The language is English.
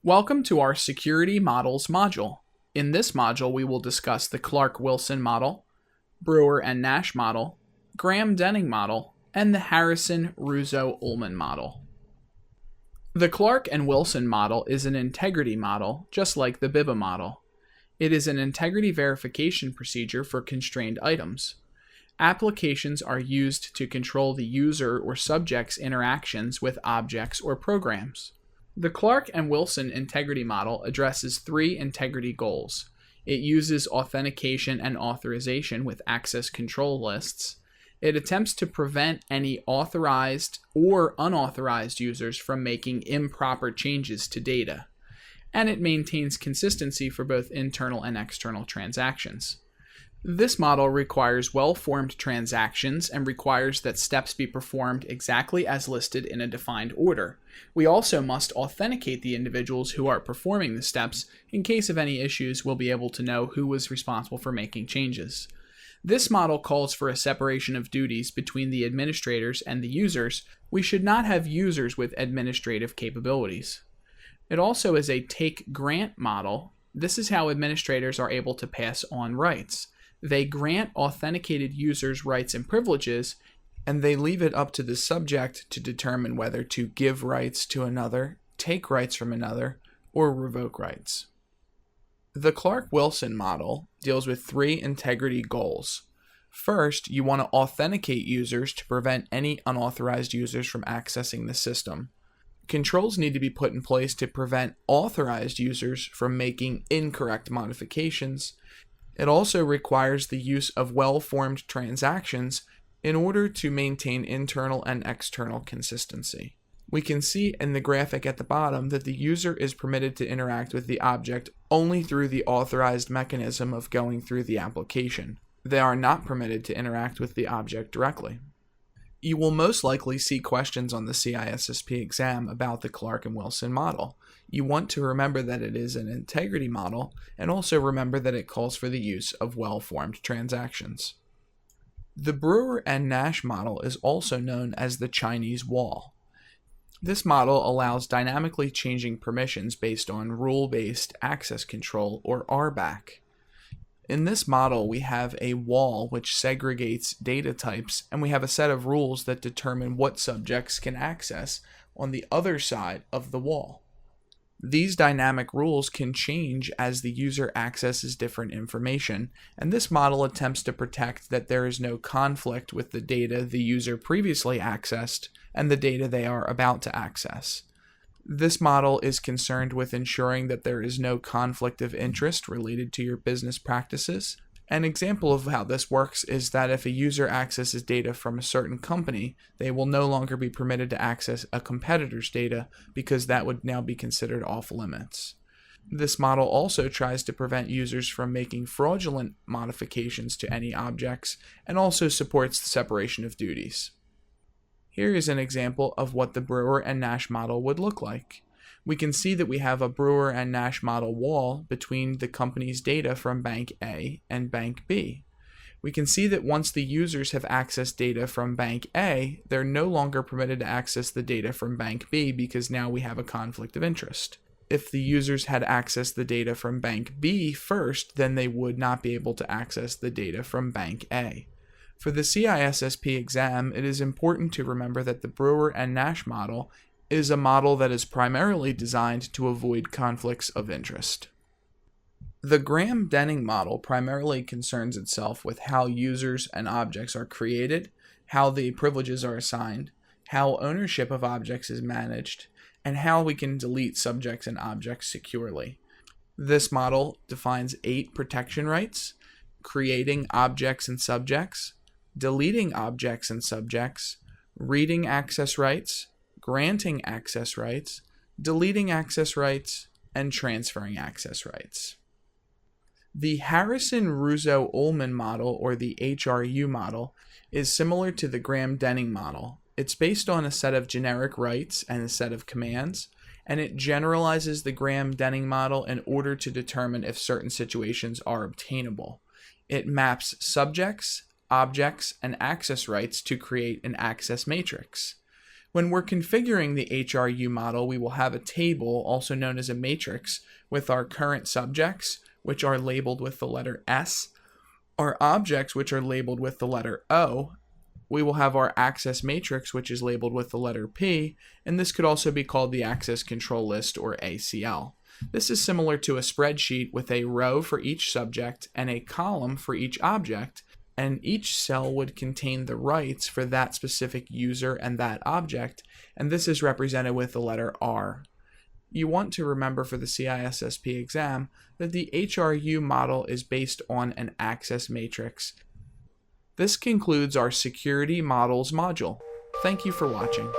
Welcome to our Security Models module. In this module, we will discuss the ClarkWilson model, Brewer and Nash model, GrahamDenning model, and the Harrison-Ruzzo-Ullman model. The Clark and Wilson model is an integrity model, just like the BIBA model. It is an integrity verification procedure for constrained items. Applications are used to control the user or subject's interactions with objects or programs. The Clark and Wilson integrity model addresses three integrity goals. It uses authentication and authorization with access control lists. It attempts to prevent any authorized or unauthorized users from making improper changes to data. And it maintains consistency for both internal and external transactions. This model requires well-formed transactions and requires that steps be performed exactly as listed in a defined order. We also must authenticate the individuals who are performing the steps. In case of any issues, we'll be able to know who was responsible for making changes. This model calls for a separation of duties between the administrators and the users. We should not have users with administrative capabilities. It also is a take-grant model. This is how administrators are able to pass on rights. They grant authenticated users rights and privileges, and they leave it up to the subject to determine whether to give rights to another, take rights from another, or revoke rights. The Clark-Wilson model deals with three integrity goals. First, you want to authenticate users to prevent any unauthorized users from accessing the system. Controls need to be put in place to prevent authorized users from making incorrect modifications. It also requires the use of well-formed transactions in order to maintain internal and external consistency. We can see in the graphic at the bottom that the user is permitted to interact with the object only through the authorized mechanism of going through the application. They are not permitted to interact with the object directly. You will most likely see questions on the CISSP exam about the Clark and Wilson model. You want to remember that it is an integrity model, and also remember that it calls for the use of well-formed transactions. The Brewer and Nash model is also known as the Chinese wall. This model allows dynamically changing permissions based on rule-based access control, or RBAC. In this model, we have a wall which segregates data types, and we have a set of rules that determine what subjects can access on the other side of the wall. These dynamic rules can change as the user accesses different information, and this model attempts to protect that there is no conflict with the data the user previously accessed and the data they are about to access. This model is concerned with ensuring that there is no conflict of interest related to your business practices. An example of how this works is that if a user accesses data from a certain company, they will no longer be permitted to access a competitor's data because that would now be considered off limits. This model also tries to prevent users from making fraudulent modifications to any objects and also supports the separation of duties. Here is an example of what the Brewer and Nash model would look like. We can see that we have a Brewer and Nash model wall between the company's data from Bank A and Bank B. We can see that once the users have accessed data from Bank A, they're no longer permitted to access the data from Bank B because now we have a conflict of interest. If the users had accessed the data from Bank B first, then they would not be able to access the data from Bank A. For the CISSP exam, it is important to remember that the Brewer and Nash model is a model that is primarily designed to avoid conflicts of interest. The GrahamDenning model primarily concerns itself with how users and objects are created, how the privileges are assigned, how ownership of objects is managed, and how we can delete subjects and objects securely. This model defines 8 protection rights: creating objects and subjects, deleting objects and subjects, reading access rights, granting access rights, deleting access rights, and transferring access rights. The Harrison-Ruzzo-Ullman model, or the HRU model, is similar to the GrahamDenning model. It's based on a set of generic rights and a set of commands, and it generalizes the GrahamDenning model in order to determine if certain situations are obtainable. It maps subjects, objects, and access rights to create an access matrix. When we're configuring the HRU model, we will have a table, also known as a matrix, with our current subjects, which are labeled with the letter S, our objects, which are labeled with the letter O. We will have our access matrix, which is labeled with the letter P, and this could also be called the access control list, or ACL. This is similar to a spreadsheet with a row for each subject and a column for each object, and each cell would contain the rights for that specific user and that object, and this is represented with the letter R. You want to remember for the CISSP exam that the HRU model is based on an access matrix. This concludes our Security Models module. Thank you for watching.